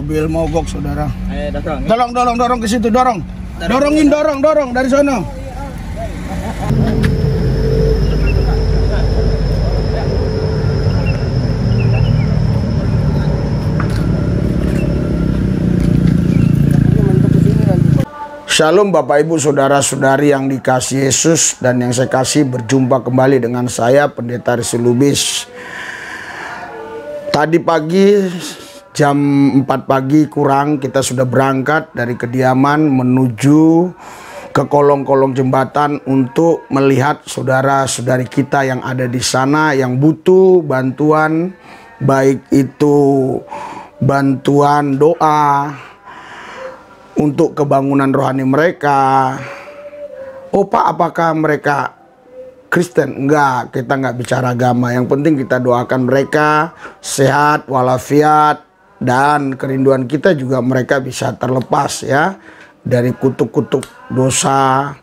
mobil mogok, saudara. Dorong. Dorong ke situ, dorong. Dorong dari sana. Shalom Bapak Ibu Saudara-saudari yang dikasihi Yesus dan yang saya kasih, berjumpa kembali dengan saya Pendeta Rizky Lubis. Tadi pagi jam 4 pagi kurang kita sudah berangkat dari kediaman menuju ke kolong-kolong jembatan untuk melihat saudara-saudari kita yang ada di sana yang butuh bantuan, baik itu bantuan doa untuk kebangunan rohani mereka. Oh Pak, apakah mereka Kristen? Enggak, kita enggak bicara agama. Yang penting kita doakan mereka sehat walafiat, dan kerinduan kita juga mereka bisa terlepas ya dari kutuk-kutuk dosa.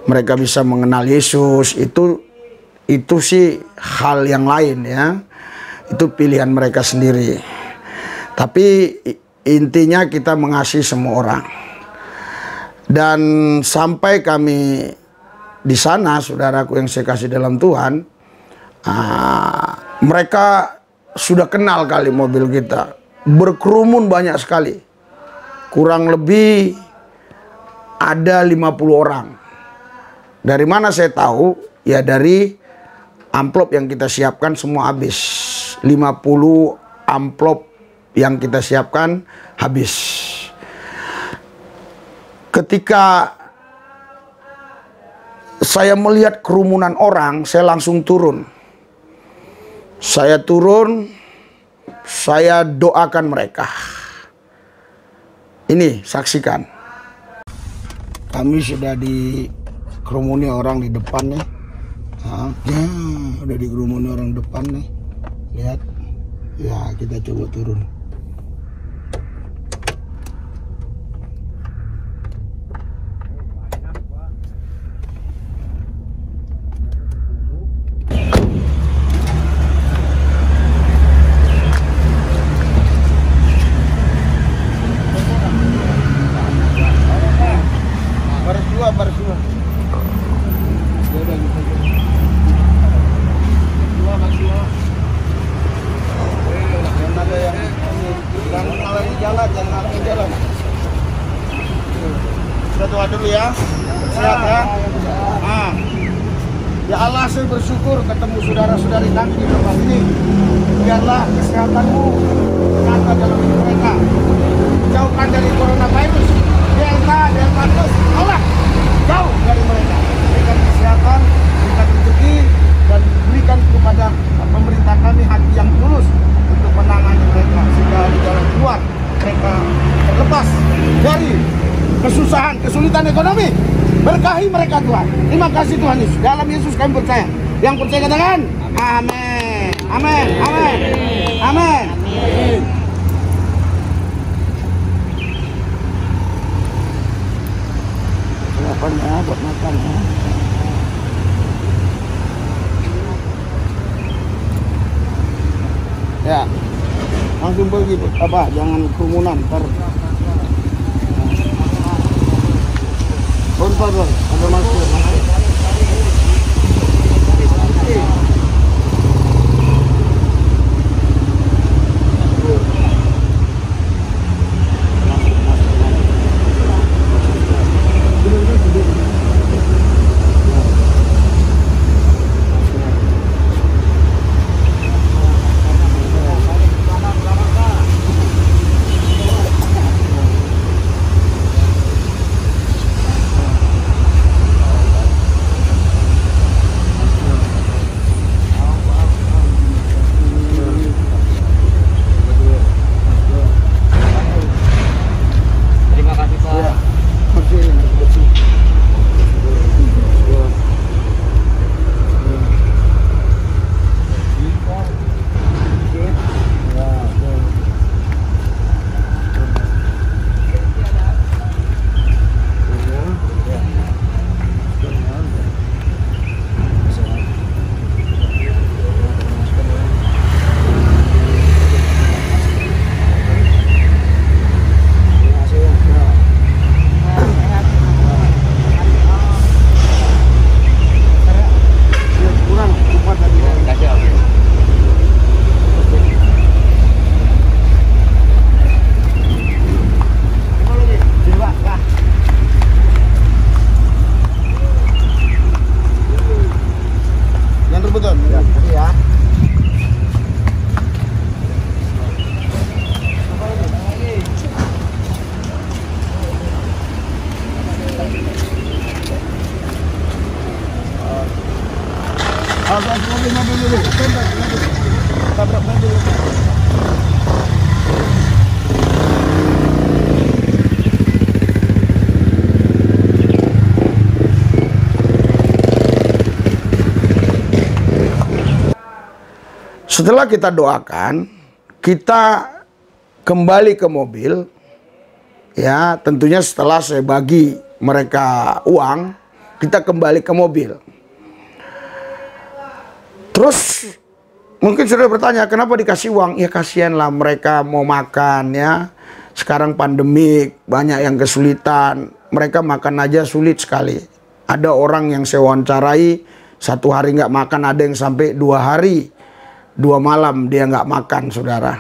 Mereka bisa mengenal Yesus. Itu sih hal yang lain ya. Itu pilihan mereka sendiri. Tapi intinya kita mengasihi semua orang. Dan sampai kami di sana, saudaraku yang saya kasih dalam Tuhan, mereka sudah kenal kali mobil kita. Berkerumun banyak sekali. Kurang lebih ada 50 orang. Dari mana saya tahu? Ya dari amplop yang kita siapkan semua habis. 50 amplop yang kita siapkan habis. Ketika saya melihat kerumunan orang, saya langsung turun. Saya turun, saya doakan mereka. Ini, saksikan. Kami sudah dikerumuni orang di depan nih. Ya, udah dikerumuni orang depan nih. Lihat. Ya, kita coba turun. Baris dua. Jalan. Kita doa dulu ya. Siap ya. Ya Allah, saya bersyukur ketemu saudara-saudari kami di tempat ini. Biarlah kesehatanmu nyata dalam hidup mereka. Jauhkan dari coronavirus, Delta plus. Allah, jauh dari mereka. Berikan kesehatan, berikan rezeki, dan berikan kepada pemerintah kami hati yang tulus untuk menangani mereka sehingga di jalan keluar mereka terlepas dari kesusahan, kesulitan ekonomi. Berkahi mereka Tuhan. Terima kasih Tuhan Yesus. Dalam Yesus kami percaya. Yang percaya katakan amin. Amin. Amin. Amin. Silakan ya buat makan ya. Ya. Langsung pergi apa? Jangan kerumunan ntar. Pardon, ada masuk. Setelah kita doakan, kita kembali ke mobil. Ya, tentunya setelah saya bagi mereka uang, kita kembali ke mobil. Terus mungkin sudah bertanya, kenapa dikasih uang? Ya kasihanlah mereka mau makan ya. Sekarang pandemik, banyak yang kesulitan. Mereka makan aja sulit sekali. Ada orang yang saya wawancarai, 1 hari nggak makan, ada yang sampai 2 hari. 2 malam dia nggak makan, saudara.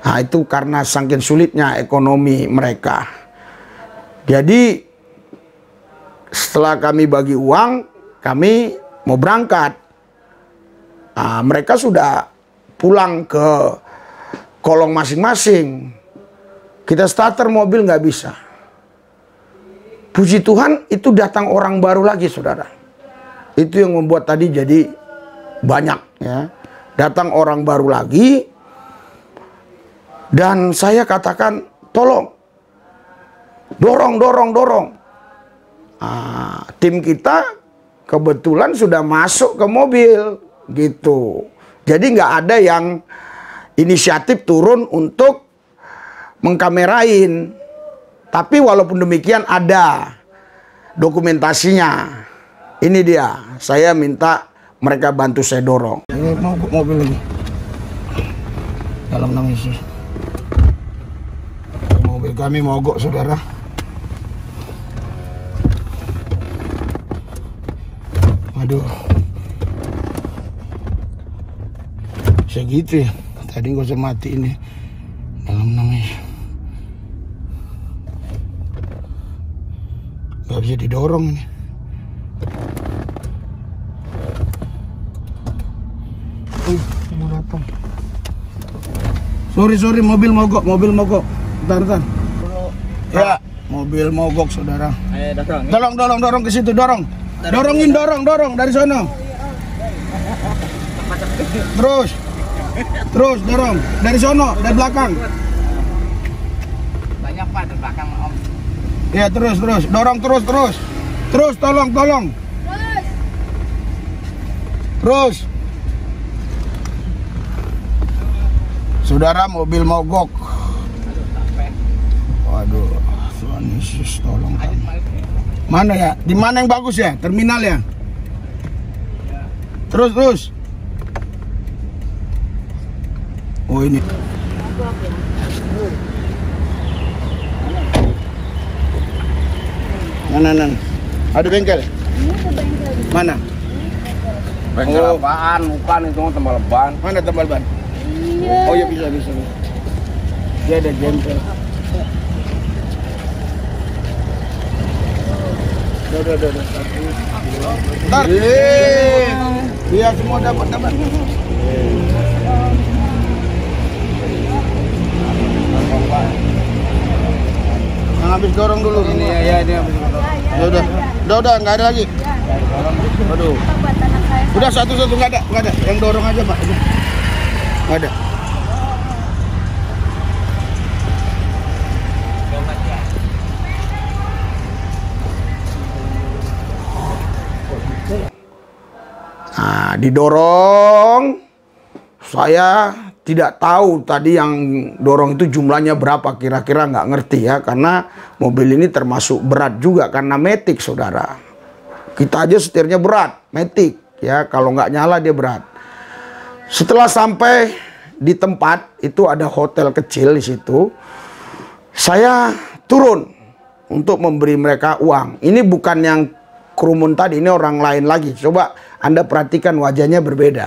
Nah, itu karena saking sulitnya ekonomi mereka. Jadi setelah kami bagi uang, kami mau berangkat. Nah, mereka sudah pulang ke kolong masing-masing. Kita starter mobil nggak bisa. Puji Tuhan itu datang orang baru lagi, saudara. Itu yang membuat tadi jadi banyak ya. Datang orang baru lagi, dan saya katakan, tolong, dorong. Tim kita kebetulan sudah masuk ke mobil, gitu. Jadi nggak ada yang inisiatif turun untuk mengkamerain. Tapi walaupun demikian ada dokumentasinya. Ini dia, saya minta mereka bantu saya dorong. Ini mogok mobil ini. Dalam nang isi. Mobil kami mogok, saudara. Aduh. Segitu ya. Tadi gak usah mati ini. Dalam nang isi. Gak bisa didorong ini. Mau datang. Sorry, mobil mogok. Bentar. Ya, mobil mogok, saudara. Dorong ke situ, dorong dari sana. Terus dorong dari sana, dari belakang. Banyak Pak di belakang Om. Ya, terus, dorong terus, tolong. Terus. Saudara, mobil mogok. Waduh, Tuhan Yesus tolong kami. Mana ya? Di mana yang bagus ya? Terminal ya? Terus. Oh, ini. Mana? Ada bengkel? Mana? Bengkel apaan? Bukan, itu tambal ban. Mana tambal ban? Oh ya, bisa. Dia ada jempol. Udah. Bentar. Biar semua dapat. Yang habis dorong dulu. Ini ya, ini habis dorong. Udah, nggak ada lagi. Aduh. Udah satu nggak ada. Yang dorong aja, Pak. Nggak ada. Nah, didorong. Saya tidak tahu tadi yang dorong itu jumlahnya berapa, kira-kira nggak ngerti ya, karena mobil ini termasuk berat juga karena matic, saudara. Kita aja setirnya berat, matic ya, kalau nggak nyala dia berat. Setelah sampai di tempat itu ada hotel kecil di situ, saya turun untuk memberi mereka uang. Ini bukan yang kerumun tadi, ini orang lain lagi. Coba Anda perhatikan wajahnya berbeda.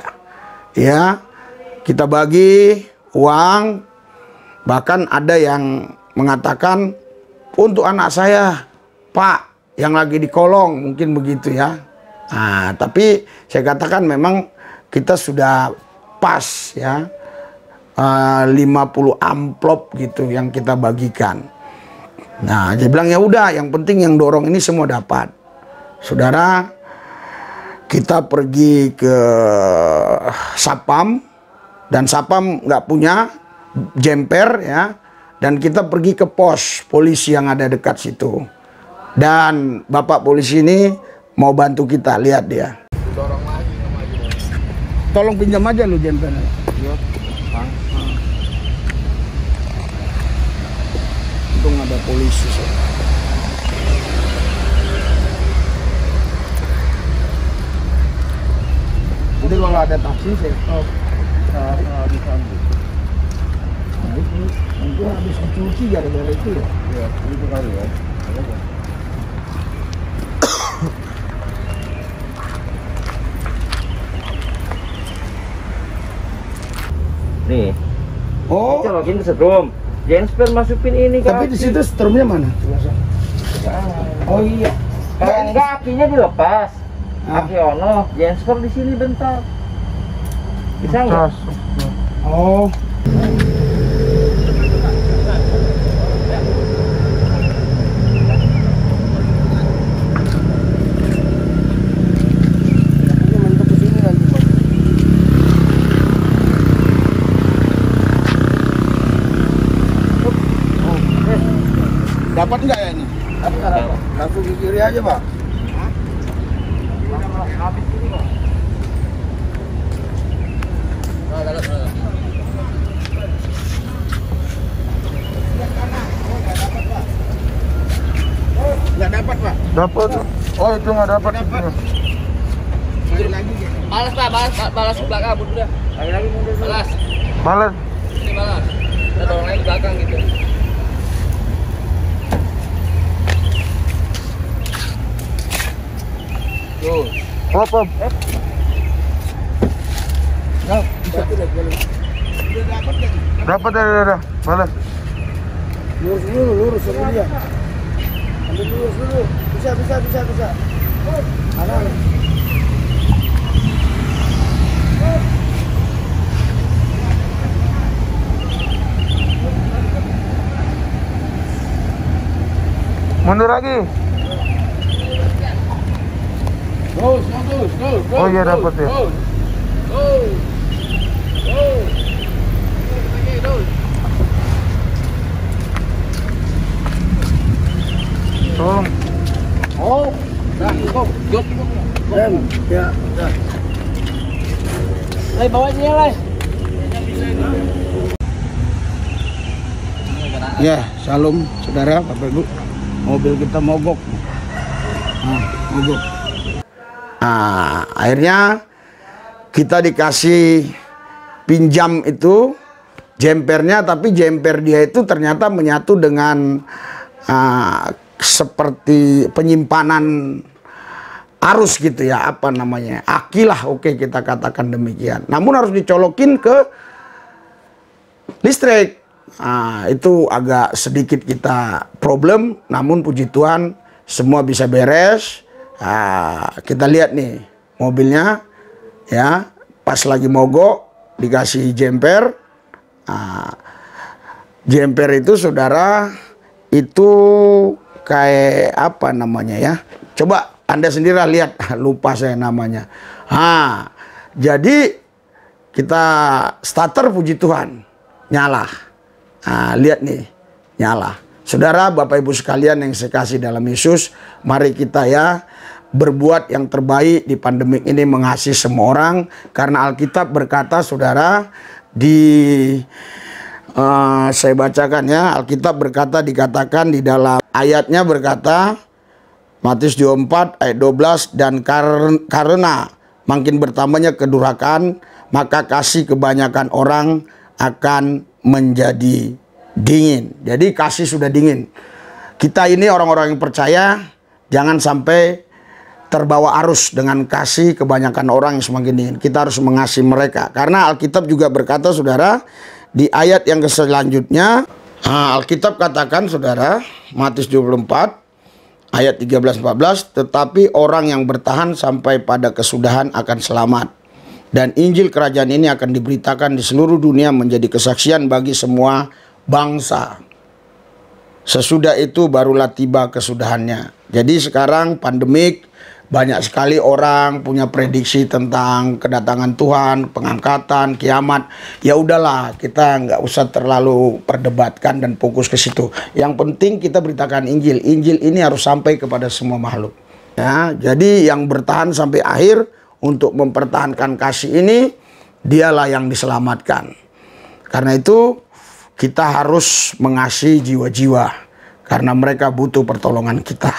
Ya, kita bagi uang, bahkan ada yang mengatakan untuk anak saya, Pak, yang lagi di kolong, mungkin begitu ya. Nah, tapi saya katakan memang kita sudah pas ya, 50 amplop gitu yang kita bagikan. Nah, dia bilang ya udah, yang penting yang dorong ini semua dapat. Saudara, kita pergi ke Sapam, dan Sapam nggak punya jemper ya, dan kita pergi ke pos polisi yang ada dekat situ, dan bapak polisi ini mau bantu kita. Lihat dia. Tolong pinjam aja lu jempernya. polisi. Jadi kalau ada taksi saya stop. Nah, itu habis dicuci gara-gara itu ya. Iya, itu kali ya. Nih, Oh, colokin setrum. Jensper masukin ini kan. tapi di situ strumnya mana? Oh iya. Kalau enggak akinya dilepas. Ah. Aki ono, Jensper di sini bentar. Bisa nggak? Oh. Dapat nggak ya ini? Langsung ke kiri aja, Pak. Habis ini kok. Nggak dapat, Pak. Dapat. Oh, itu nggak dapat. Balik lagi ya. Balas Pak, balas ke belakang mundur dah. Lagi mundur. Balas. Balas. Ini balas. Kita dorong lagi ke belakang gitu. Tuh. Hop, hop. Nah, bisa tidak boleh. Udah dapat kan? Dapat ya. Balas. Lurus dulu, lurus sama dia. Ambil lurus dulu. Bisa. Ada. Mundur lagi. Terus. Oh iya dapat ya. Tolong. Oh, Nah, cukup. rem. Ya, udah. Lai bawa ini Lai. Ya, salam saudara, Bapak Ibu. Mobil kita mogok. Nah, mogok. Nah, akhirnya kita dikasih pinjam itu jempernya, tapi jemper dia itu ternyata menyatu dengan seperti penyimpanan arus gitu ya, apa namanya, aki lah, oke kita katakan demikian. Namun harus dicolokin ke listrik. Nah, itu agak sedikit kita problem, namun puji Tuhan semua bisa beres. Nah, kita lihat nih mobilnya ya, pas lagi mogok dikasih jemper. Nah, jemper itu saudara itu kayak apa namanya ya, coba Anda sendiri lihat, lupa saya namanya. Jadi kita starter, puji Tuhan nyala. Nah, lihat nih, nyala. Saudara, Bapak Ibu sekalian yang saya kasih dalam Yesus, mari kita ya berbuat yang terbaik di pandemik ini, mengasihi semua orang. Karena Alkitab berkata, saudara, saya bacakan ya, Alkitab berkata, dikatakan di dalam ayatnya berkata, Matius 24 ayat 12, dan karena makin bertambahnya kedurhakaan, maka kasih kebanyakan orang akan menjadi dingin. Jadi kasih sudah dingin. Kita ini orang-orang yang percaya, jangan sampai terbawa arus dengan kasih kebanyakan orang yang semakin dingin. Kita harus mengasihi mereka. Karena Alkitab juga berkata, saudara, di ayat yang selanjutnya, Alkitab katakan, saudara, Matius 24 ayat 13-14, tetapi orang yang bertahan sampai pada kesudahan akan selamat. Dan Injil kerajaan ini akan diberitakan di seluruh dunia menjadi kesaksian bagi semua bangsa. Sesudah itu barulah tiba kesudahannya. Jadi sekarang pandemik, banyak sekali orang punya prediksi tentang kedatangan Tuhan, pengangkatan, kiamat. Ya udahlah, kita nggak usah terlalu perdebatkan dan fokus ke situ. Yang penting kita beritakan Injil. Injil ini harus sampai kepada semua makhluk. Ya, jadi yang bertahan sampai akhir untuk mempertahankan kasih ini, dialah yang diselamatkan. Karena itu kita harus mengasihi jiwa-jiwa. karena mereka butuh pertolongan kita.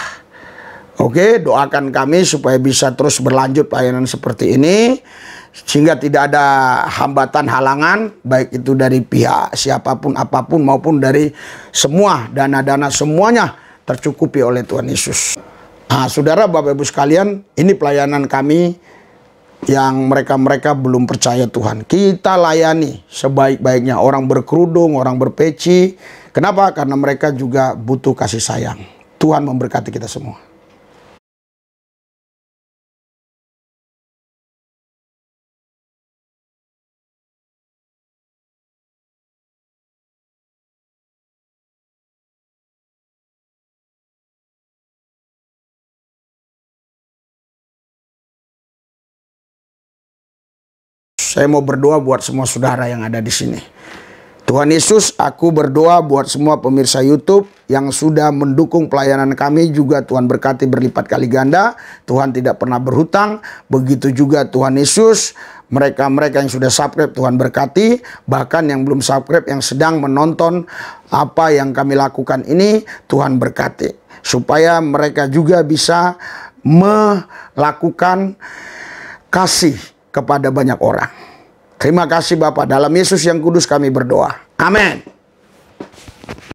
Oke, doakan kami supaya bisa terus berlanjut pelayanan seperti ini, sehingga tidak ada hambatan halangan, baik itu dari pihak siapapun apapun maupun dari semua dana-dana, semuanya tercukupi oleh Tuhan Yesus. Nah, saudara, Bapak Ibu sekalian, ini pelayanan kami yang mereka-mereka belum percaya Tuhan. Kita layani sebaik-baiknya, orang berkerudung, orang berpeci. Kenapa? Karena mereka juga butuh kasih sayang. Tuhan memberkati kita semua. Saya mau berdoa buat semua saudara yang ada di sini. Tuhan Yesus, aku berdoa buat semua pemirsa YouTube yang sudah mendukung pelayanan kami juga. Tuhan berkati berlipat kali ganda. Tuhan tidak pernah berhutang. Begitu juga Tuhan Yesus, mereka-mereka yang sudah subscribe, Tuhan berkati. Bahkan yang belum subscribe, yang sedang menonton apa yang kami lakukan ini, Tuhan berkati. Supaya mereka juga bisa melakukan kasih kepada banyak orang. Terima kasih Bapak, dalam Yesus yang kudus kami berdoa. Amin.